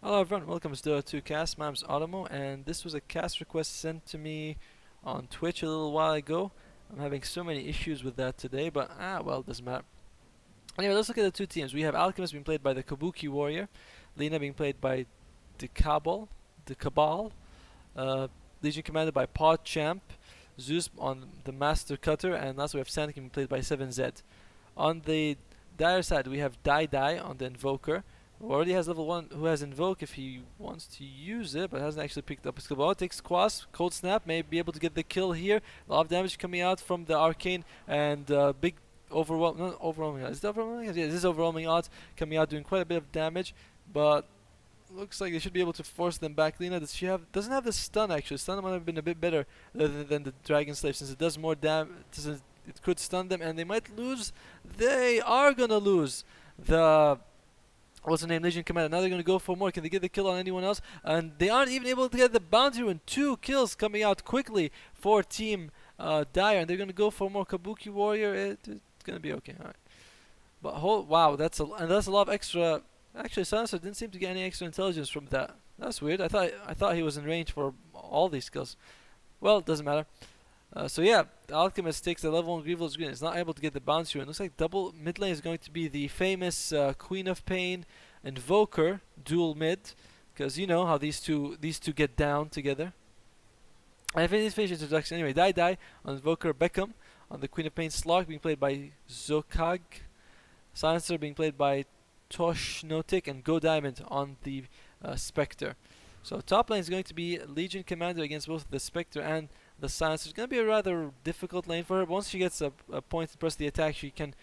Hello everyone, welcome to Dota 2 Cast. My name's Automo, and this was a cast request sent to me on Twitch a little while ago. I'm having so many issues with that today, but well, it doesn't matter. Anyway, let's look at the two teams. We have Alchemist being played by the Kabuki Warrior, Lina being played by the Cabal, uh, Legion commanded by Pod Champ, Zeus on the Master Cutter, and last we have Sand being played by 7Z. On the dire side, we have Dai on the Invoker, who already has level 1, who has Invoke if he wants to use it, but hasn't actually picked up his skill. Well, takes Quas, Cold Snap, may be able to get the kill here. A lot of damage coming out from the Arcane, and big not overwhelming odds. Is it overwhelming? Yeah, this is overwhelming odds coming out, doing quite a bit of damage, but looks like they should be able to force them back. Lina, doesn't have the stun actually. Stun might have been a bit better than the Dragon Slave, since it does more damage. It could stun them, and they might lose. They are gonna lose the what's the name, Legion Commander. Now they're gonna go for more. Can they get the kill on anyone else? And they aren't even able to get the bounty rune. 2 kills coming out quickly for Team Dire, and they're gonna go for more. Kabuki Warrior. It's gonna be okay. All right. But wow, that's a lot of extra. Actually, Silencer didn't seem to get any extra intelligence from that. That's weird. I thought he was in range for all these skills. Well, it doesn't matter. So yeah, the Alchemist takes the level 1 Grievous Green. It's not able to get the bounce rune. Looks like double mid lane is going to be the famous Queen of Pain Invoker dual mid, because you know how these two get down together. And I finished introduction anyway. Die on Invoker Beckham, on the Queen of Pain Slog being played by Zokag, Silencer being played by Toshnotik, and Go Diamond on the Spectre. So top lane is going to be Legion Commander against both the Spectre and the Silencer. It's going to be a rather difficult lane for her. Once she gets a point to press the attack, she can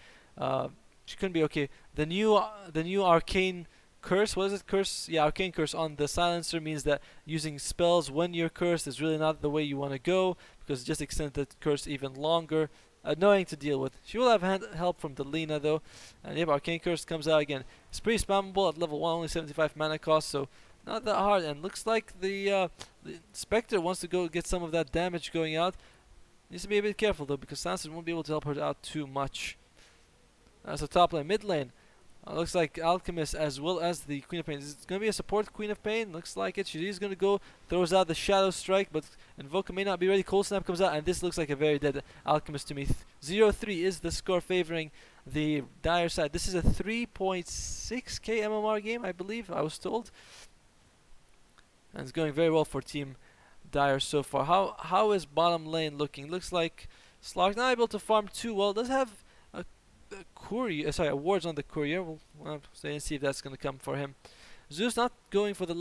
be okay. The new Arcane Curse, what is it? Curse? Yeah, Arcane Curse on the Silencer means that using spells when you're cursed is really not the way you want to go, because it just extends the curse even longer. Annoying to deal with. She will have help from the Lina though. And yep, Arcane Curse comes out again. It's pretty spammable at level 1, only 75 mana cost, so not that hard. And looks like the Spectre wants to go get some of that damage going out. Needs to be a bit careful though, because Sansa won't be able to help her out too much. So top lane, mid lane. Looks like Alchemist as well as the Queen of Pain. It's going to be a support Queen of Pain. Looks like it. She is going to go, throws out the Shadow Strike, but Invoker may not be ready. Cold Snap comes out, and this looks like a very dead Alchemist to me. 0-3 is the score favoring the Dire side. This is a 3.6k MMR game, I believe, I was told. And it's going very well for Team Dire so far. How is bottom lane looking? Looks like Slark not able to farm too well. Does have courier, wards on the courier. We'll stay and see if that's going to come for him. Zeus not going for the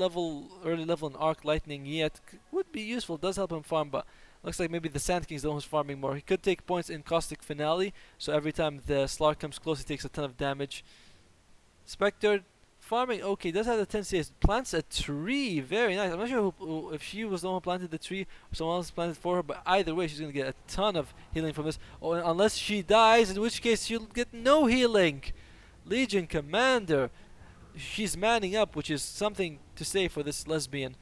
early level in Arc Lightning yet. Would be useful, does help him farm, but looks like maybe the Sand King's the one who's farming more. He could take points in Caustic Finale, so every time the Slark comes close he takes a ton of damage. Spectre farming okay, does have the 10 CS. Plants a tree, very nice. I'm not sure if she was the one who planted the tree or someone else planted for her, but either way she's going to get a ton of healing from this. Oh, unless she dies, in which case she'll get no healing. Legion Commander, she's manning up, which is something to say for this lesbian.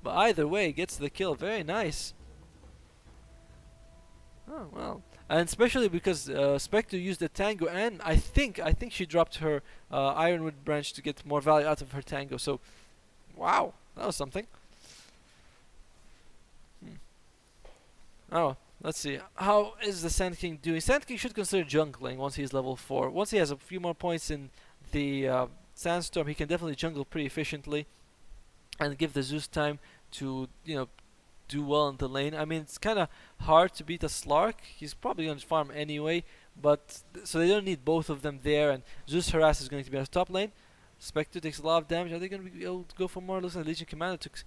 But either way, gets the kill, very nice. Oh well, and especially because Spectre used the Tango, and I think she dropped her Ironwood branch to get more value out of her Tango. So, wow, that was something. Oh, let's see. How is the Sand King doing? Sand King should consider jungling once he's level 4. Once he has a few more points in the Sandstorm, he can definitely jungle pretty efficiently and give the Zeus time to do well in the lane. I mean, it's kind of hard to beat a Slark. He's probably going to farm anyway, but so they don't need both of them there. And Zeus Harass is going to be on the top lane. Spectre takes a lot of damage. Are they going to be able to go for more? Looks like Legion Commander took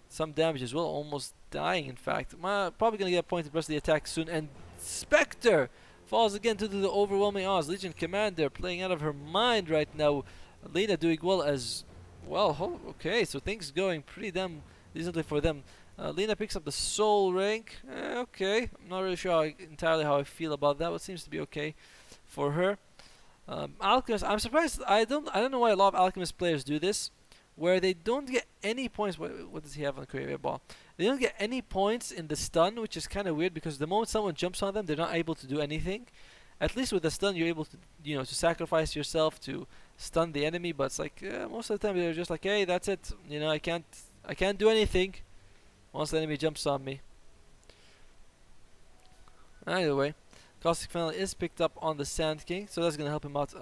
some damage as well, almost dying in fact. Probably going to get a point to press the attack soon. And Spectre falls again to the overwhelming odds. Legion Commander playing out of her mind right now. Lina doing well as well. Okay, so things going pretty damn decently for them. Lina picks up the Soul Rank. Okay, I'm not really sure entirely how I feel about that, but seems to be okay for her. Alchemist, I'm surprised. I don't know why a lot of Alchemist players do this, where they don't get any points. What does he have on Career Ball? They don't get any points in the stun, which is kind of weird because the moment someone jumps on them, they're not able to do anything. At least with the stun, you're able to, to sacrifice yourself to stun the enemy, but it's like most of the time they're just like, hey, that's it. I can't do anything once the enemy jumps on me. Either way, Caustic Funnel is picked up on the Sand King, so that's gonna help him out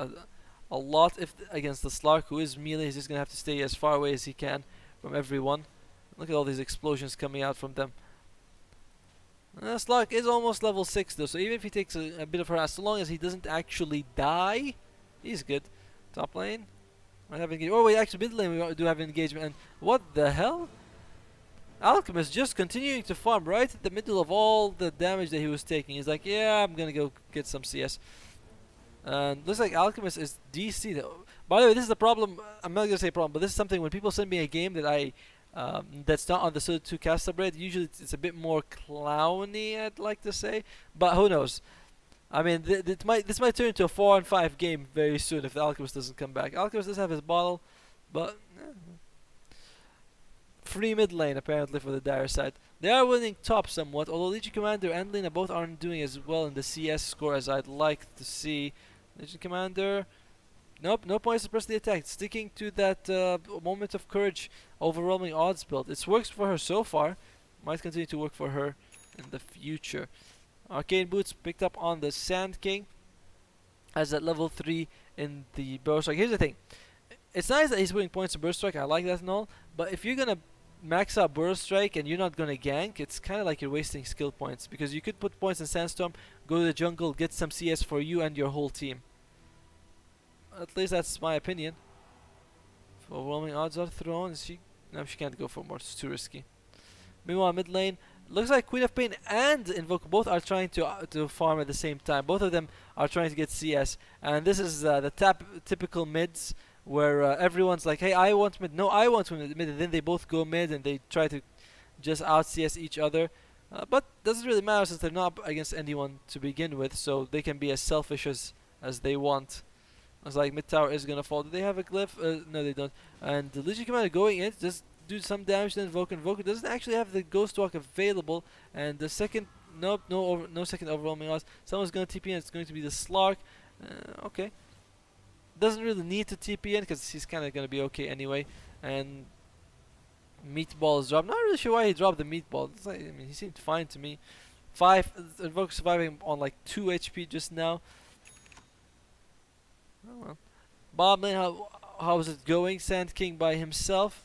a lot if against the Slark, who is melee. He's just gonna have to stay as far away as he can from everyone. Look at all these explosions coming out from them. Slark is almost level 6 though, so even if he takes a bit of harass, so long as he doesn't actually die, he's good. Top lane, might have engagement. Oh wait, actually mid lane we do have engagement. And what the hell? Alchemist just continuing to farm right in the middle of all the damage that he was taking. He's like, yeah, I'm gonna go get some CS. And looks like Alchemist is DC though. By the way, this is the problem. I'm not gonna say problem, but this is something when people send me a game that that's not on the Dota 2 cast subreddit. Usually it's a bit more clowny, I'd like to say, but who knows? I mean, this might turn into a 4-on-5 game very soon if the Alchemist doesn't come back. Alchemist does have his bottle, but free mid lane apparently for the dire side. They are winning top somewhat, although Legion Commander and Lina both aren't doing as well in the CS score as I'd like to see. Legion Commander, nope, no points to press the attack. Sticking to that moment of courage, overwhelming odds build. It's worked for her so far. Might continue to work for her in the future. Arcane Boots picked up on the Sand King as at level 3 in the Burrow Strike. Here's the thing. It's nice that he's putting points in Burst Strike. I like that and all. But if you're going to max out Burrow Strike and you're not going to gank, it's kind of like you're wasting skill points. Because you could put points in Sandstorm, go to the jungle, get some CS for you and your whole team. At least that's my opinion. If overwhelming odds are thrown, no, she can't go for more. It's too risky. Meanwhile, mid lane, looks like Queen of Pain and Invoke both are trying to farm at the same time. Both of them are trying to get CS, and this is the typical mids where everyone's like, "Hey, I want mid." No, I want mid. And then they both go mid and they try to just out CS each other. But doesn't really matter since they're not up against anyone to begin with, so they can be as selfish as they want. I was like, mid tower is gonna fall. Do they have a glyph? No, they don't. And the Legion Commander going in just do some damage to Invoker. Invoker doesn't actually have the Ghost Walk available, and the second, nope, no second overwhelming odds. Someone's gonna TP in. It's going to be the Slark. Okay, doesn't really need to TP in because he's kind of gonna be okay anyway. And Meatball is dropped. Not really sure why he dropped the Meatball. It's like, I mean, he seemed fine to me. Invoker surviving on like 2 HP just now. Oh well. Bottom lane, how is it going? Sand King by himself.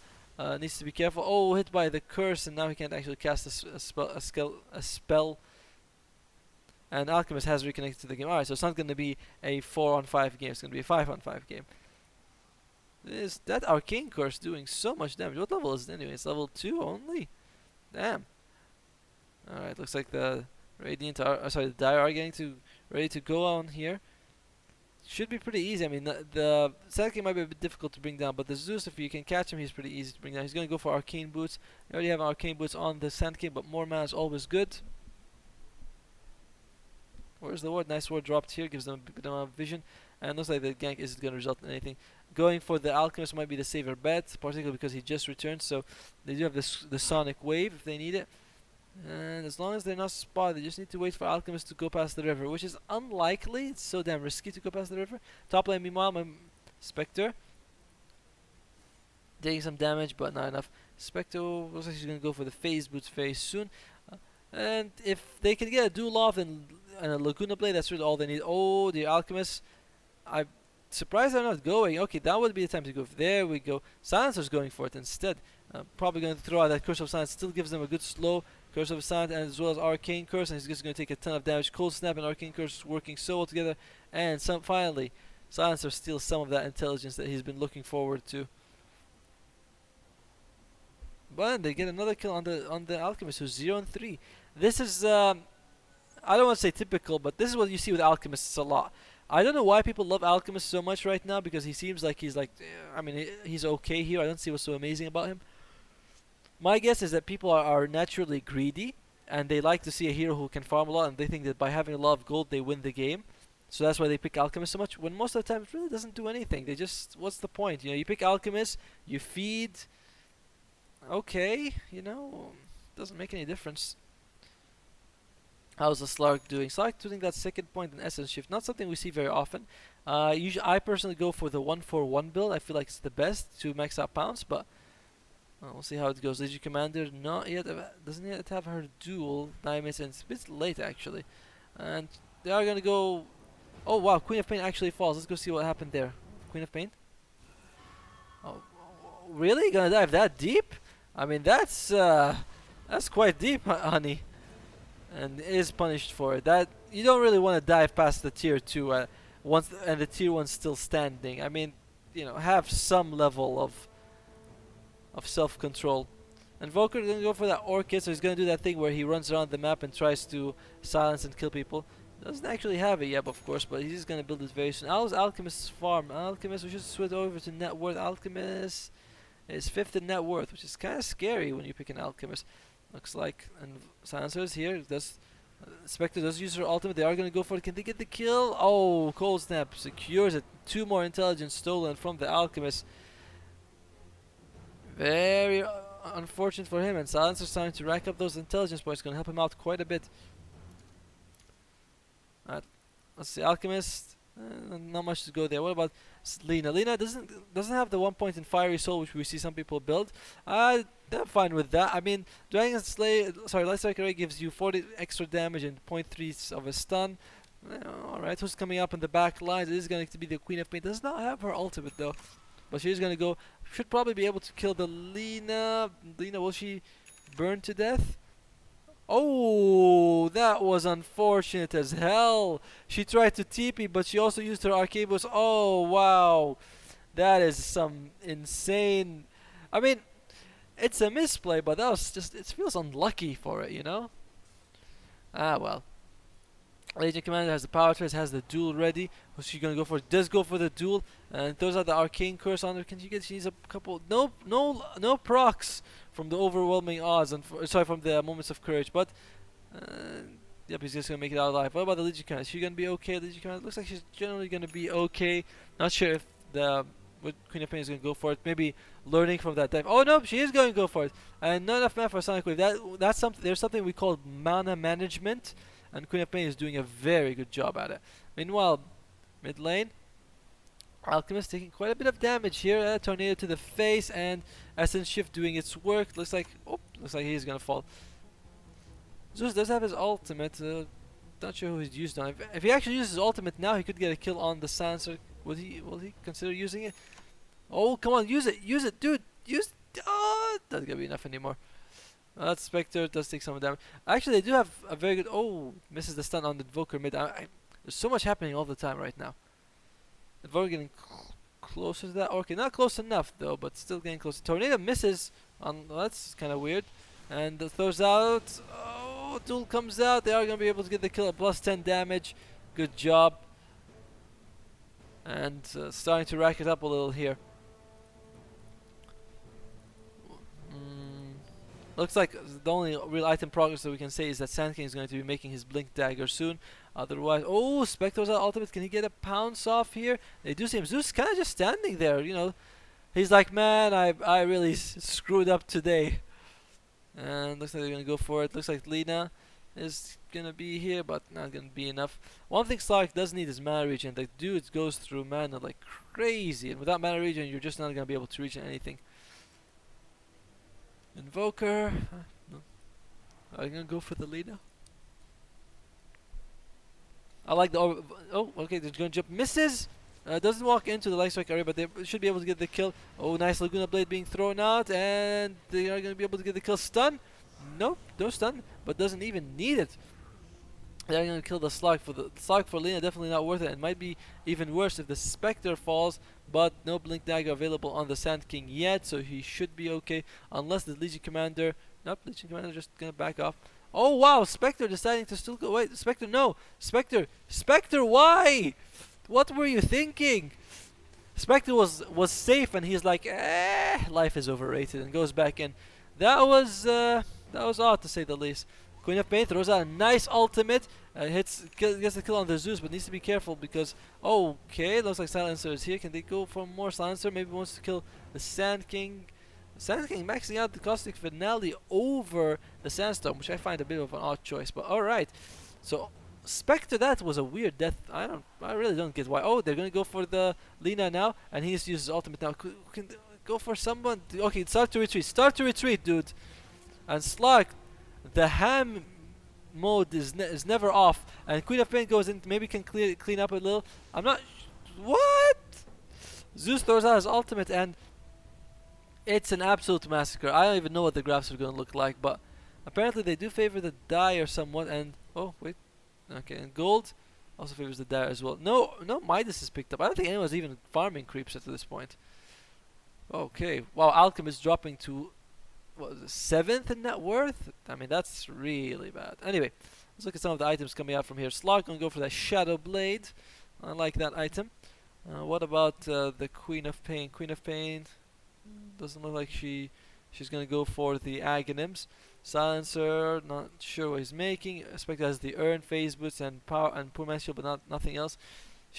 Needs to be careful. Oh, hit by the curse, and now he can't actually cast a spell. And Alchemist has reconnected to the game. Alright, so it's not going to be a 4-on-5 game. It's going to be a 5-on-5 game. Is that Arcane Curse doing so much damage? What level is it anyway? It's level 2 only? Damn. Alright, looks like the Radiant are, sorry, the Dire are getting ready to go on here. Should be pretty easy. I mean, the Sand King might be a bit difficult to bring down, but the Zeus, if you can catch him, he's pretty easy to bring down. He's going to go for Arcane Boots. I already have Arcane Boots on the Sand King, but more mana is always good. Where's the ward? Nice ward dropped here, gives them a good amount of vision, and looks like the gank isn't going to result in anything. Going for the Alchemist might be the safer bet, particularly because he just returned, so they do have the Sonic Wave if they need it. And as long as they're not spotted, they just need to wait for Alchemist to go past the river, which is unlikely. It's so damn risky to go past the river. Top lane, meanwhile, my Spectre taking some damage, but not enough. Spectre looks like she's going to go for the phase boots very soon. And if they can get a Dulof and a Laguna Blade, that's really all they need. Oh, the Alchemist. I'm surprised they're not going. Okay, that would be the time to go. There we go. Silencer's going for it instead. Probably going to throw out that Curse of Silence. Still gives them a good slow Curse of Silence, and as well as Arcane Curse, and he's just going to take a ton of damage. Cold Snap and Arcane Curse working so well together, and finally, Silencer steals some of that intelligence that he's been looking forward to. But they get another kill on the Alchemist, who's 0-3. This is I don't want to say typical, but this is what you see with Alchemists a lot. I don't know why people love Alchemist so much right now, because he seems like he's like, I mean, he's okay here. I don't see what's so amazing about him. My guess is that people are naturally greedy, and they like to see a hero who can farm a lot, and they think that by having a lot of gold they win the game. So that's why they pick Alchemist so much, when most of the time it really doesn't do anything. They just, what's the point? You know, you pick Alchemist, you feed, okay, you know, doesn't make any difference. How's the Slark doing? Slark doing that second point in Essence Shift, not something we see very often. Usually, I personally go for the 1-4-1 build. I feel like it's the best to max out pounds, but we'll see how it goes. Legion Commander not yet doesn't yet have her duel. 9 minutes and it's a bit late actually, and they are gonna go. Oh wow, Queen of Pain actually falls. Let's go see what happened there. Queen of Pain. Oh, really? Gonna dive that deep? I mean, that's quite deep, honey, and is punished for it. That you don't really want to dive past the tier 2 once, and the tier 1's still standing. I mean, have some level of self-control. And Volker gonna go for that Orchid, so he's gonna do that thing where he runs around the map and tries to silence and kill people. Doesn't actually have it yet, of course, but he's gonna build it very soon. How's Alchemist's farm? Alchemist, we should switch over to net worth. Alchemist is 5th in net worth, which is kind of scary when you pick an Alchemist. Looks like, and Silencer's here. Does Spectre does use her ultimate? They are gonna go for it. Can they get the kill? Oh, Cold Snap secures it. 2 more intelligence stolen from the Alchemist. Very unfortunate for him, and Silencer's trying to rack up those intelligence points. Gonna help him out quite a bit. Let's see, Alchemist. Not much to go there. What about Lina? Lina doesn't have the 1 point in Fiery Soul, which we see some people build. I'm fine with that. I mean, Dragon Light Strike Array gives you 40 extra damage and 0.3 of a stun. Alright, who's coming up in the back lines? It is going to be the Queen of Pain. Does not have her ultimate though, but she's going to go. Should probably be able to kill the Lina. Lina, will she burn to death? Oh, that was unfortunate as hell. She tried to TP, but she also used her Arquebus. Oh, wow. That is some insane. I mean, it's a misplay, but that was just, it feels unlucky for it, you know? Ah, well. Legion Commander has the power trace, has the duel ready. What's she gonna go for? Does go for the duel, and throws out the arcane curse on her. Can she get? She needs a couple. No procs from the overwhelming odds, and sorry, from the moments of courage. But yep, he's just gonna make it out alive. What about the Legion Commander? Is she gonna be okay? Legion Commander looks like she's generally gonna be okay. Not sure if the Queen of Pain is gonna go for it. Maybe learning from that dive. Oh no, she is going to go for it. And not enough mana for Sonic Wave. That's something. There's something we call mana management. And Queen of Pain is doing a very good job at it. Meanwhile, mid lane, Alchemist taking quite a bit of damage here. Tornado to the face, and Essence Shift doing its work. Looks like he's gonna fall. Zeus does have his ultimate. Not sure who he's used on. If he actually uses his ultimate now, he could get a kill on the Sansa. Will he consider using it? Oh, come on, use it, dude. Oh, that's gonna be enough anymore. That Spectre does take some damage. Actually, they do have a very good. Oh, misses the stun on the Invoker mid. There's so much happening all the time right now. The Invoker getting closer to that Orchid. Not close enough though, but still getting close. Tornado misses. Well, that's kind of weird. And throws out. Oh, Duel comes out. They are gonna be able to get the kill at plus 10 damage. Good job. And starting to rack it up a little here. Looks like the only real item progress that we can say is that Sand King is going to be making his Blink Dagger soon. Otherwise, oh, Spectre's ultimate. Can he get a pounce off here? They do see him. Zeus kind of just standing there, you know. He's like, man, I really screwed up today. And looks like they're going to go for it. Looks like Lina is going to be here, but not going to be enough. One thing Stark does need is mana regen. The dude goes through mana like crazy. And without mana regen, you're just not going to be able to regen anything. Invoker. No. Are you gonna go for the leader? I like the. Oh, okay. They're gonna jump. Misses. Doesn't walk into the light strike area, but they should be able to get the kill. Oh, nice Laguna Blade being thrown out, and they are gonna be able to get the kill. Stun. Nope, no stun, but doesn't even need it. They're gonna kill the Slug for Lina. Definitely not worth it. It might be even worse if the Spectre falls, but no Blink Dagger available on the Sand King yet, so he should be okay. Unless the Legion Commander. Nope, Legion Commander just gonna back off. Oh wow, Spectre deciding to still go. Wait, Spectre, no, Spectre, why? What were you thinking? Spectre was safe, and he's like, life is overrated, and goes back in. That was odd to say the least. Queen of Pain throws out a nice ultimate, gets the kill on the Zeus, but needs to be careful because, okay, looks like Silencer is here. Can they go for more Silencer? Maybe wants to kill the Sand King. The Sand King maxing out the Caustic Finale over the Sandstorm, which I find a bit of an odd choice, but alright. So, Spectre, that was a weird death. I really don't get why. Oh, they're gonna go for the Lina now, and he just uses ultimate now. Can go for someone. Okay, start to retreat. Start to retreat, dude. And Slark, the ham mode is never off, and Queen of Pain goes in. Maybe can clean up a little. I'm not. What? Zeus throws out his ultimate, and it's an absolute massacre. I don't even know what the graphs are gonna look like, but apparently they do favor the Dire somewhat. And oh wait, okay, and gold also favors the Dire as well. No, no, Midas is picked up. I don't think anyone's even farming creeps at this point. Okay, wow, Alchemist dropping to what was it, 7th in net worth? I mean, that's really bad. Anyway, let's look at some of the items coming out from here. Slog gonna go for that Shadow Blade. I like that item. What about the Queen of Pain? Queen of Pain doesn't look like she's gonna go for the Aghanims. Silencer, not sure what he's making. Spectre has the Urn, Phase Boots, and Power and Poor Man's Shield, but nothing else.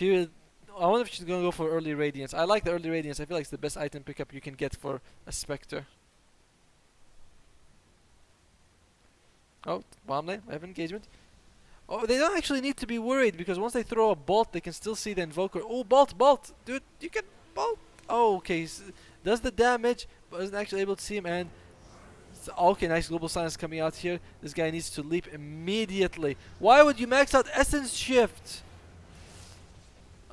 I wonder if she's gonna go for early Radiance. I like the early Radiance. I feel like it's the best item pickup you can get for a Spectre. Oh, bomb lane. I have engagement. Oh, they don't actually need to be worried because once they throw a bolt, they can still see the Invoker. Oh, bolt, dude, you can bolt. Oh, okay, does the damage, but isn't actually able to see him. And okay, nice global silence coming out here. This guy needs to leap immediately. Why would you max out Essence Shift?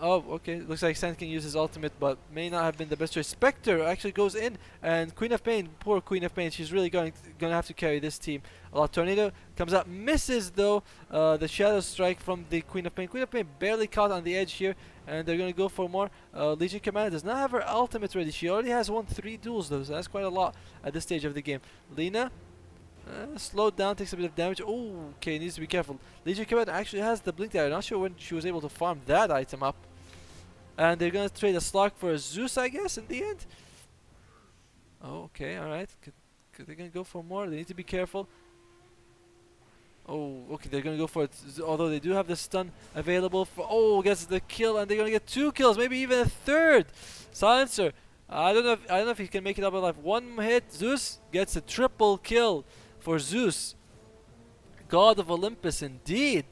Oh, okay. Looks like Sand can use his ultimate, but may not have been the best choice. Spectre actually goes in, and Queen of Pain, poor Queen of Pain, she's really gonna have to carry this team a lot. Tornado comes out, misses though. The Shadow Strike from the Queen of Pain. Queen of Pain barely caught on the edge here, and they're gonna go for more. Legion Commander does not have her ultimate ready. She already has won 3 duels though, so that's quite a lot at this stage of the game. Lina. Slowed down, takes a bit of damage. Oh, okay, needs to be careful. Legion Commander actually has the Blink there. Not sure when she was able to farm that item up. And they're gonna trade a Slark for a Zeus, I guess, in the end. Oh, okay, alright. They're gonna go for more. They need to be careful. Oh, okay, they're gonna go for it. Although they do have the stun available for. Oh, gets the kill, and they're gonna get 2 kills, maybe even a 3rd. Silencer. I don't know if he can make it up alive. 1 hit. Zeus gets a triple kill for Zeus. God of Olympus, indeed.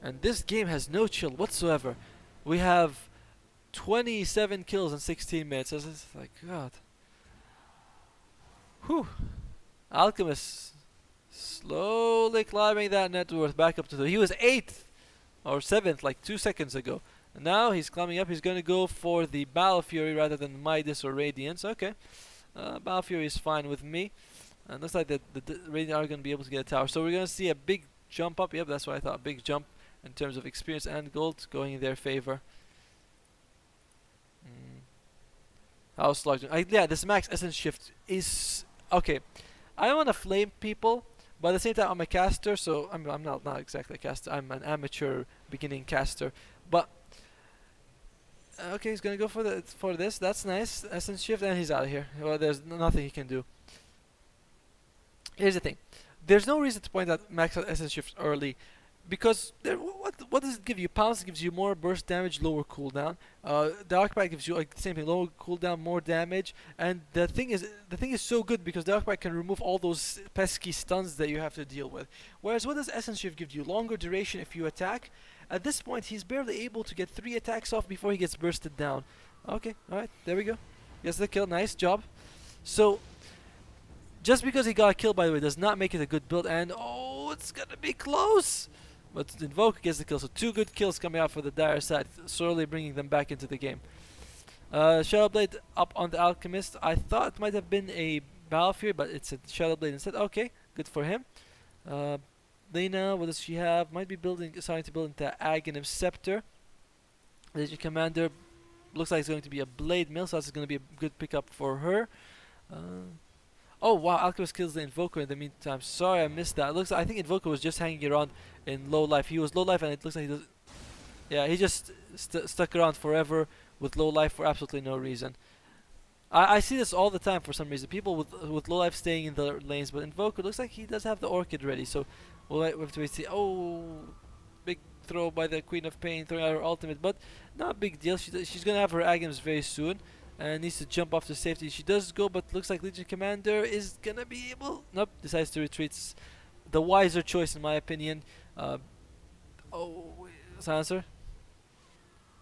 And this game has no chill whatsoever. We have 27 kills in 16 minutes. It's like, God. Whew. Alchemist slowly climbing that net worth back up to he was 8th or 7th like 2 seconds ago. And now he's climbing up. He's going to go for the Battle Fury rather than Midas or Radiance. Okay. Battle Fury is fine with me. And looks like the Radiant are going to be able to get a tower. So we're going to see a big jump up. Yep, that's what I thought. A big jump in terms of experience and gold going in their favor. House Lodge. Yeah, this max essence shift is okay. I don't want to flame people, but at the same time I'm a caster, so I'm not exactly a caster. I'm an amateur beginning caster. But okay, he's gonna go for this. That's nice. Essence shift, and he's out of here. Well, there's nothing he can do. Here's the thing. There's no reason to point out max out essence shift early. Because what does it give you? Pounce gives you more burst damage, lower cooldown. Dark Bite gives you like the same thing, lower cooldown, more damage. And the thing is so good because Dark Bite can remove all those pesky stuns that you have to deal with. Whereas what does Essence Shift give you? Longer duration if you attack. At this point, he's barely able to get 3 attacks off before he gets bursted down. Okay, all right, there we go. Gets the kill. Nice job. So just because he got killed, by the way, does not make it a good build. And oh, it's gonna be close. But Invoker gets the kill, so 2 good kills coming out for the Dire side, slowly bringing them back into the game. Shadow Blade up on the Alchemist. I thought it might have been a Battle Fury, but it's a Shadow Blade instead. Okay, good for him. Lena, what does she have? Might be starting to build into Aghanim Scepter. Legion Commander looks like it's going to be a Blade Mill, so that's going to be a good pickup for her. Oh wow, Alchemist kills the Invoker in the meantime. Sorry I missed that. I think Invoker was just hanging around in low life. He was low life and it looks like he does. Yeah, he just stuck around forever with low life for absolutely no reason. I see this all the time for some reason. People with low life staying in the lanes, but Invoker looks like he does have the Orchid ready. So we'll have to wait to see. Oh, big throw by the Queen of Pain throwing out her ultimate, but not a big deal. She's gonna have her Agams very soon. And needs to jump off to safety. She does go, but looks like Legion Commander is gonna be able. Nope, decides to retreat. The wiser choice, in my opinion. Oh, Silencer.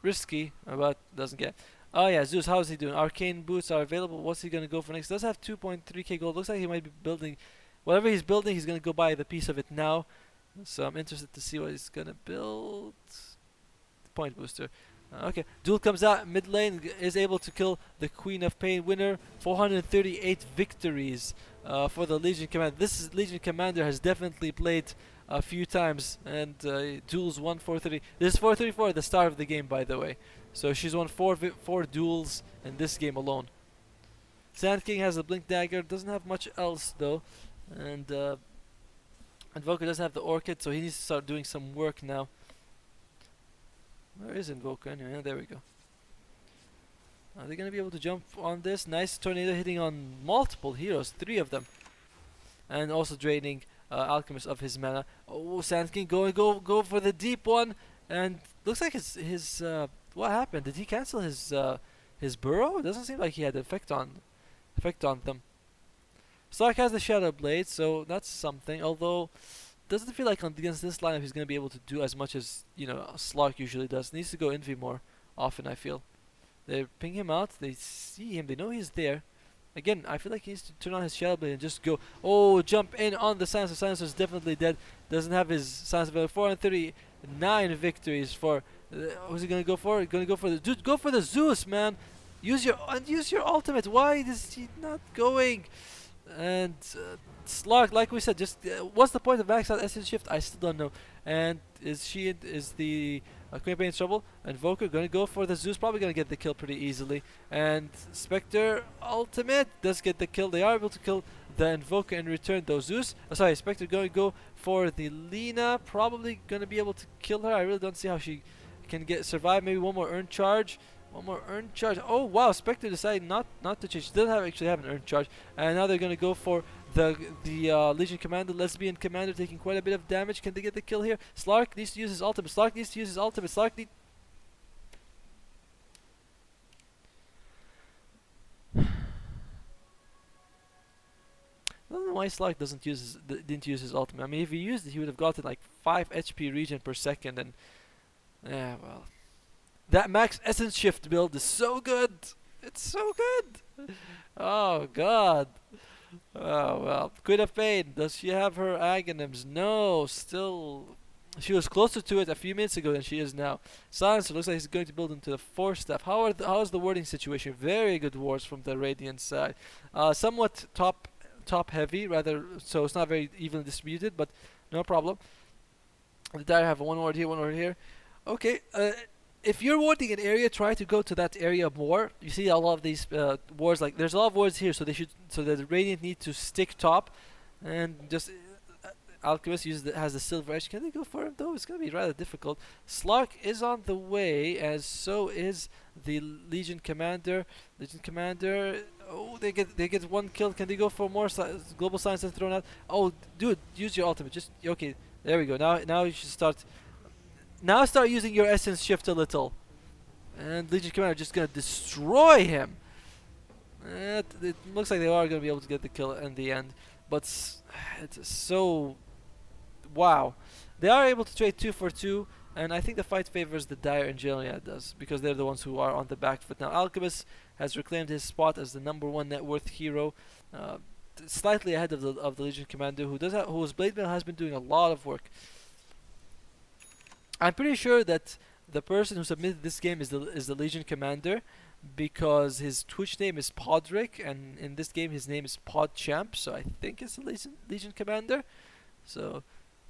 Risky, but doesn't get. Oh yeah, Zeus, how is he doing? Arcane boots are available. What's he gonna go for next? Does have 2.3k gold. Looks like he might be building. Whatever he's building, he's gonna go buy the piece of it now. So I'm interested to see what he's gonna build. Point booster. Okay, Duel comes out mid lane, is able to kill the Queen of Pain winner. 438 victories for the Legion Commander. This Legion Commander has definitely played a few times, and duels 143. This is 434 at the start of the game, by the way. So she's won four duels in this game alone. Sand King has a Blink Dagger, doesn't have much else though, and Invoker doesn't have the Orchid, so he needs to start doing some work now. Where is Invoker anyway? There we go. Are they gonna be able to jump on this? Nice tornado hitting on multiple heroes, 3 of them, and also draining Alchemist of his mana. Oh, Sand King go for the deep one, and looks like his what happened? Did he cancel his burrow? It doesn't seem like he had effect on them. Stark has the Shadow Blade, so that's something. Although doesn't feel like against this lineup he's gonna be able to do as much as Slark usually does. Needs to go Envy more often. I feel they ping him out. They see him. They know he's there. Again, I feel like he needs to turn on his Shadow Blade and just go. Oh, jump in on the Silencer. Silencer's definitely dead. Doesn't have his Silencer. 439 victories for. Who's he gonna go for? Gonna go for the dude. Go for the Zeus, man. Use your ultimate. Why is he not going? And Slark, like we said, just what's the point of max out Essence Shift? I still don't know. And is the Queen Pain in trouble? Invoker gonna go for the Zeus, probably gonna get the kill pretty easily. And Spectre ultimate does get the kill. They are able to kill the Invoker in return. Though Zeus, sorry, Spectre gonna go for the Lina, probably gonna be able to kill her. I really don't see how she can survive. Maybe one more earn charge. One more earn charge. Oh wow, Spectre decided not to change. She doesn't actually have an earn charge, and now they're gonna go for the Legion Commander, Lesbian Commander, taking quite a bit of damage. Can they get the kill here? Slark needs to use his ultimate. Slark needs to use his ultimate. Slark need. I don't know why Slark didn't use his ultimate. I mean, if he used it, he would have gotten like 5 HP regen per second, and yeah, well. That max essence shift build is so good. It's so good. Oh god. Oh well. Queen of Pain. Does she have her agonyms? No. Still. She was closer to it a few minutes ago than she is now. Silencer looks like he's going to build into the 4 staff. How is the wording situation? Very good wards from the Radiant side. Somewhat top heavy, rather. So it's not very evenly distributed, but no problem. The Dire have one ward here, one ward here. Okay. If you're warding an area, try to go to that area more. You see a lot of these wards, like there's a lot of wards here, so the Radiant need to stick top, and just Alchemist has the silver edge. Can they go for him though? It's gonna be rather difficult. Slark is on the way, as so is the Legion Commander. Oh, they get 1 kill. Can they go for more? Global Science is thrown out. Oh, dude, use your ultimate. Just okay. There we go. Now you should start. Now start using your essence shift a little. And Legion Commander just gonna destroy him. It looks like they are gonna be able to get the kill in the end. But it's so... Wow. They are able to trade 2 for 2. And I think the fight favors the Dire in general. Yeah, it does. Because they're the ones who are on the back foot. Now Alchemist has reclaimed his spot as the #1 net worth hero. Slightly ahead of the Legion Commander, whose Blade Mail has been doing a lot of work. I'm pretty sure that the person who submitted this game is the Legion Commander, because his Twitch name is Podrick, and in this game his name is PodChamp, so I think it's the Legion Commander. So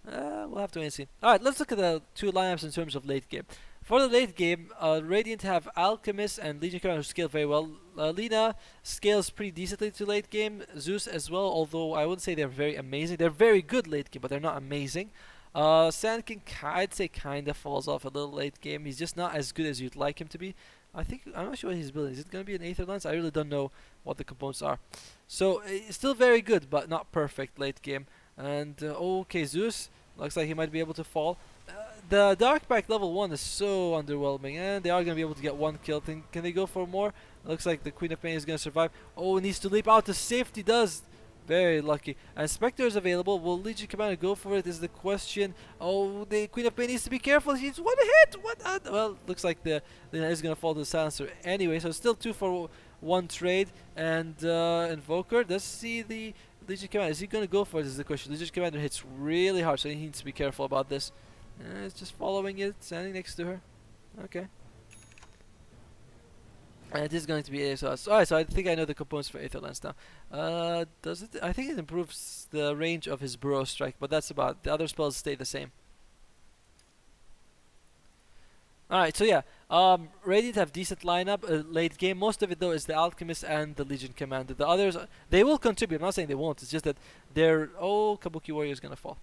we'll have to wait and see. Alright, let's look at the 2 lineups in terms of late game. For the late game, Radiant have Alchemist and Legion Commander who scale very well. Lina scales pretty decently to late game. Zeus as well, although I wouldn't say they're very amazing. They're very good late game, but they're not amazing. Sand King, I'd say, kind of falls off a little late game. He's just not as good as you'd like him to be. I'm not sure what he's building. Is it going to be an Aether Lance? I really don't know what the components are. So, still very good, but not perfect late game. And, okay, Zeus, looks like he might be able to fall. The Dark Pact level 1 is so underwhelming, and they are going to be able to get 1 kill. Can they go for more? Looks like the Queen of Pain is going to survive. Oh, needs to leap out to safety, does. Very lucky. And Spectre is available. Will Legion Commander go for it is the question. Oh, the Queen of Pain needs to be careful. She's one hit. What? Well, looks like the is going to fall to the silencer anyway. So still 2 for 1 trade. And Invoker does see the Legion Commander. Is he going to go for it is the question. Legion Commander hits really hard, so he needs to be careful about this. It's just following it, standing next to her. Okay. And it is going to be ASOS. Alright, so I think I know the components for Aether Lens now. Does it? I think it improves the range of his Burrow Strike, but that's about it. The other spells stay the same. Alright, so yeah. Radiant have decent lineup late game. Most of it though is the Alchemist and the Legion Commander. The others, they will contribute. I'm not saying they won't. It's just that their Kabuki Warrior is gonna fall.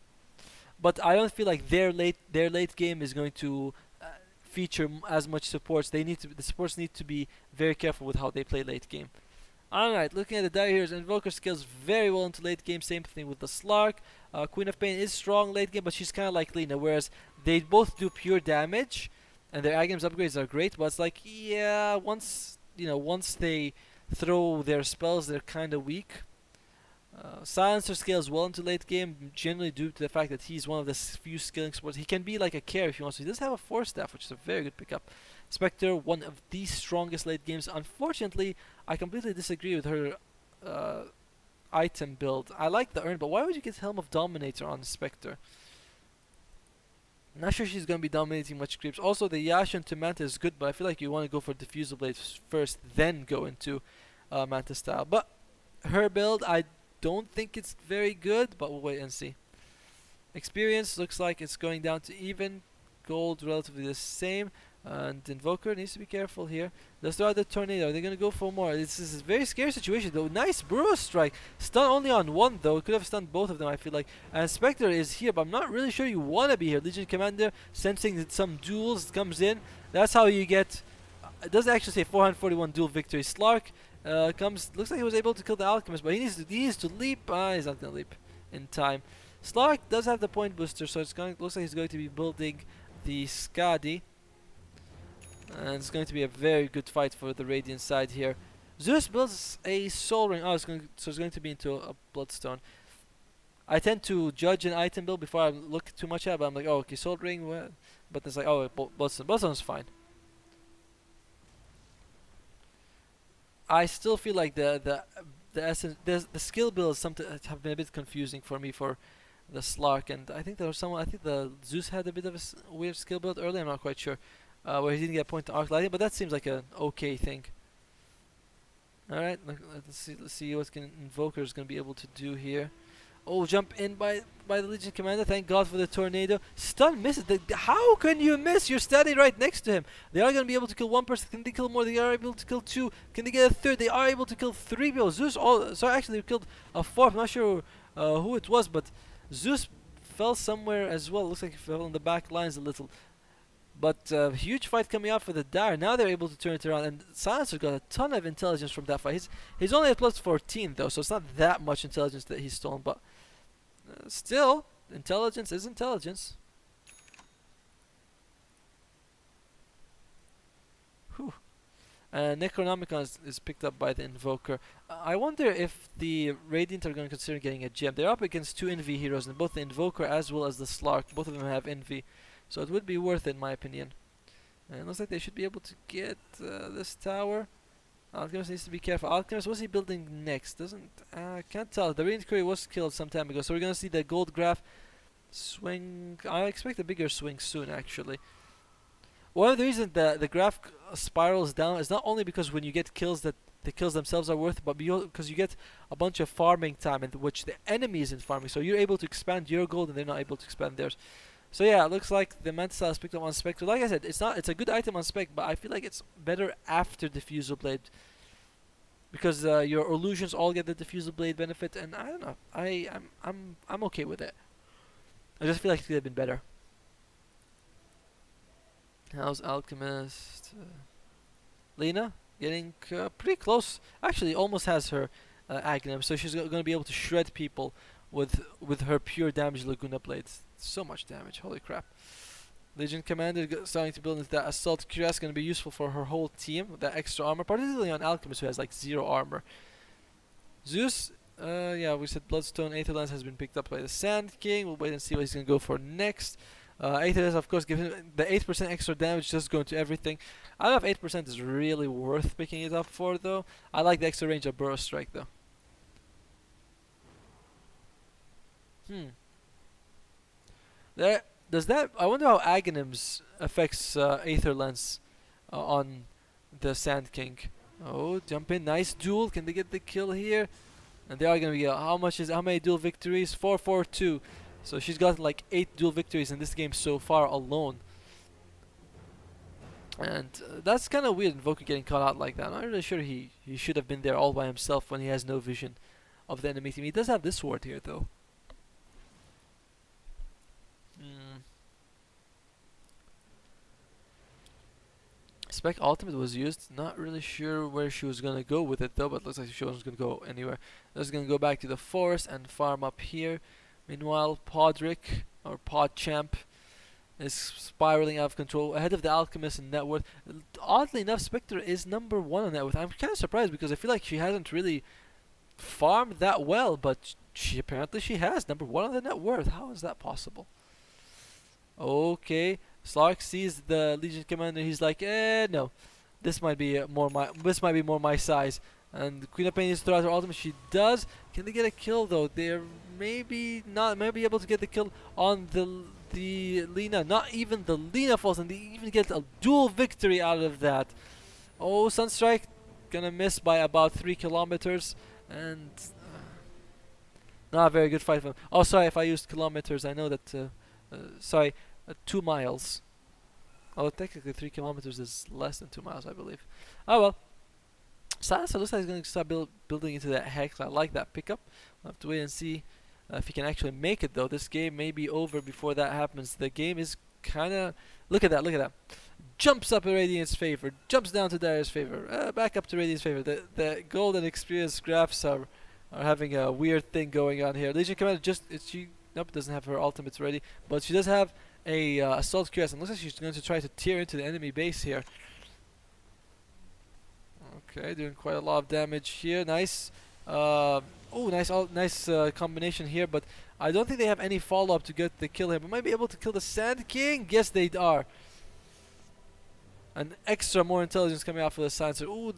But I don't feel like their late game is going to feature as much supports. The supports need to be very careful with how they play late game. Alright, looking at the die here, Invoker scales very well into late game. Same thing with the Slark. Queen of Pain is strong late game, but she's kind of like Lina, whereas they both do pure damage, and their items upgrades are great. But it's like, yeah, once they throw their spells, they're kind of weak. Silencer scales well into late game, generally due to the fact that he's one of the few scaling supports. He can be like a carry if he wants to. He does have a Force Staff, which is a very good pickup. Spectre, one of the strongest late games. Unfortunately, I completely disagree with her item build. I like the urn, but why would you get Helm of Dominator on Spectre? Not sure she's going to be dominating much creeps. Also, the Yashin to Manta is good, but I feel like you want to go for Diffusal Blade first, then go into Manta style. But her build, I don't think it's very good, but we'll wait and see. Experience looks like it's going down to even. Gold relatively the same. And Invoker needs to be careful here. Let's throw out the Tornado. Are they going to go for more? This is a very scary situation though. Nice Burrow Strike. Stun only on one though. Could have stunned both of them, I feel like. And Spectre is here, but I'm not really sure you want to be here. Legion Commander sensing that some duels comes in. That's how you get... It doesn't actually say 441 duel victory. Slark looks like he was able to kill the Alchemist, but he needs to leap. He's not going to leap in time. Slark does have the point booster, so looks like he's going to be building the Skadi. And it's going to be a very good fight for the Radiant side here. Zeus builds a Soul Ring. So it's going to be into a Bloodstone. I tend to judge an item build before I look too much at it, but I'm like, oh, okay, Soul Ring, but it's like, oh, Bloodstone. Bloodstone's fine. I still feel like the essence, the skill builds have been a bit confusing for me for the Slark, and I think there was someone. I think the Zeus had a bit of a weird skill build earlier. I'm not quite sure. Where he didn't get a point to arc lighting, but that seems like an okay thing. Alright, let's see what Invoker is going to be able to do here. Oh, jump in by the Legion Commander. Thank God for the Tornado. Stun misses. How can you miss? You're standing right next to him. They are going to be able to kill one person. Can they kill more? They are able to kill two. Can they get a third? They are able to kill three people. Zeus, sorry, actually they killed a fourth. I'm not sure who it was, but Zeus fell somewhere as well. Looks like he fell on the back lines a little. But huge fight coming out for the Dire. Now they're able to turn it around, and Silencer got a ton of intelligence from that fight. He's only at plus 14 though, so it's not that much intelligence that he's stolen. But still, intelligence is intelligence. Whew. Necronomicon is picked up by the Invoker. I wonder if the Radiant are going to consider getting a gem. They're up against two Envy heroes, and both the Invoker as well as the Slark. Both of them have Envy. So it would be worth it in my opinion. And it looks like they should be able to get this tower. Alchemist needs to be careful. Alchemist, what's he building next? I can't tell. The Radiant Courier was killed some time ago, so we're gonna see the gold graph swing. I expect a bigger swing soon actually. One of the reasons the graph spirals down is not only because when you get kills that the kills themselves are worth it, but because you get a bunch of farming time in which the enemy isn't farming. So you're able to expand your gold and they're not able to expand theirs. So yeah, it looks like the Manta style is picked up on Spectre. Like I said, it's a good item on Spec, but I feel like it's better after Diffusal Blade. Because your illusions all get the Diffusal Blade benefit, and I don't know. I'm okay with it. I just feel like it could have been better. How's Alchemist? Lina getting pretty close. Actually, almost has her Aghanim, so she's going to be able to shred people with her pure damage Laguna Blades. So much damage, holy crap. Legion Commander starting to build into that Assault Cuirass, going to be useful for her whole team with that extra armor, particularly on Alchemist who has like 0 armor. Zeus Yeah, we said Bloodstone. Aether Lance has been picked up by the Sand King. We'll wait and see what he's gonna go for next. Aether Lance, of course, gives him the 8% extra damage just going to everything. I don't know if 8% is really worth picking it up for, though. I like the extra range of Burrow Strike, though. There, does that? I wonder how Aghanims affects Aether Lance on the Sand King. Oh, jump in, nice duel. Can they get the kill here? And they are gonna be how many duel victories? 4-4-2. So she's got like 8 duel victories in this game so far alone. And that's kind of weird, Invoker getting caught out like that. I'm not really sure he should have been there all by himself when he has no vision of the enemy team. He does have this ward here though. Spec ultimate was used. Not really sure where she was gonna go with it though, but looks like she wasn't gonna go anywhere. Just gonna go back to the forest and farm up here. Meanwhile, Podrick or Podchamp is spiraling out of control ahead of the Alchemist in net worth. Oddly enough, Spectre is number 1 on net worth. I'm kind of surprised because I feel like she hasn't really farmed that well, but she apparently she has number 1 on the net worth. How is that possible? Okay, Slark sees the Legion Commander. He's like, no, this might be more my size. And Queen of Pain needs to throw out her ultimate. She does. Can they get a kill though? They're maybe able to get the kill on the Lina. Not even the Lina falls, and they even get a dual victory out of that. Oh, Sunstrike gonna miss by about 3 kilometers, and not a very good fight for him. Oh, sorry if I used kilometers. I know that. Sorry, 2 miles. Oh, technically 3 kilometers is less than 2 miles, I believe. Oh well. Silencer looks like he's going to start building into that Hex. I like that pickup. We'll have to wait and see if he can actually make it though. This game may be over before that happens. The game is kind of... Look at that. Jumps up in Radiant's favor. Jumps down to Dire's favor. Back up to Radiant's favor. The gold and experience graphs are having a weird thing going on here. Legion Commander nope, doesn't have her ultimates ready. But she does have a Assault Cuirass. And looks like she's going to try to tear into the enemy base here. Okay, doing quite a lot of damage here. Nice. Nice combination here, but I don't think they have any follow-up to get the kill here. But might be able to kill the Sand King. Yes, they are. An extra more intelligence coming out for the Silencer. Ooh,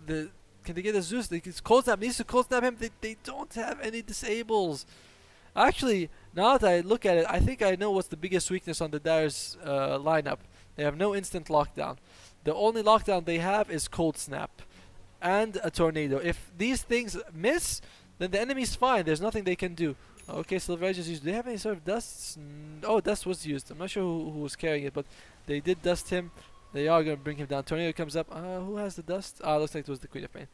can they get the Zeus? Cold Snap needs to Cold Snap him. They don't have any disables. Actually, now that I look at it, I think I know what's the biggest weakness on the Dire's lineup. They have no instant lockdown. The only lockdown they have is Cold Snap and a Tornado. If these things miss, then the enemy's fine. There's nothing they can do. Okay, Silver Edge is used. Do they have any sort of dusts? Oh, dust was used. I'm not sure who was carrying it, but they did dust him. They are going to bring him down. Tornado comes up. Who has the dust? Looks like it was the Queen of Pain.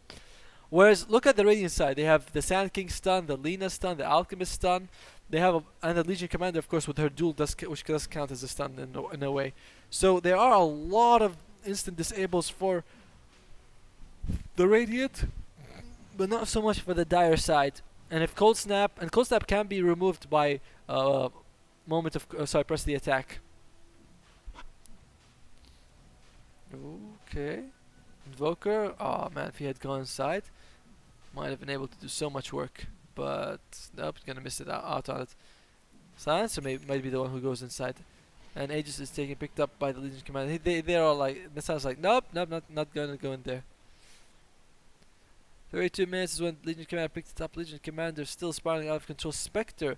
Whereas, look at the Radiant side. They have the Sand King stun, the Lina stun, the Alchemist stun. They have and the Legion Commander, of course, with her duel, which does count as a stun in a way. So there are a lot of instant disables for the Radiant, but not so much for the Dire side. And if Cold Snap can be removed by moment of press the attack. Okay, Invoker. Oh man, if he had gone inside, might have been able to do so much work. But nope, gonna miss it out on it. Silencer might be the one who goes inside. And Aegis is picked up by the Legion Commander. They're all like, that sounds like nope, not gonna go in there. 32 minutes is when Legion Commander picked it up. Legion Commander still spiraling out of control. Spectre.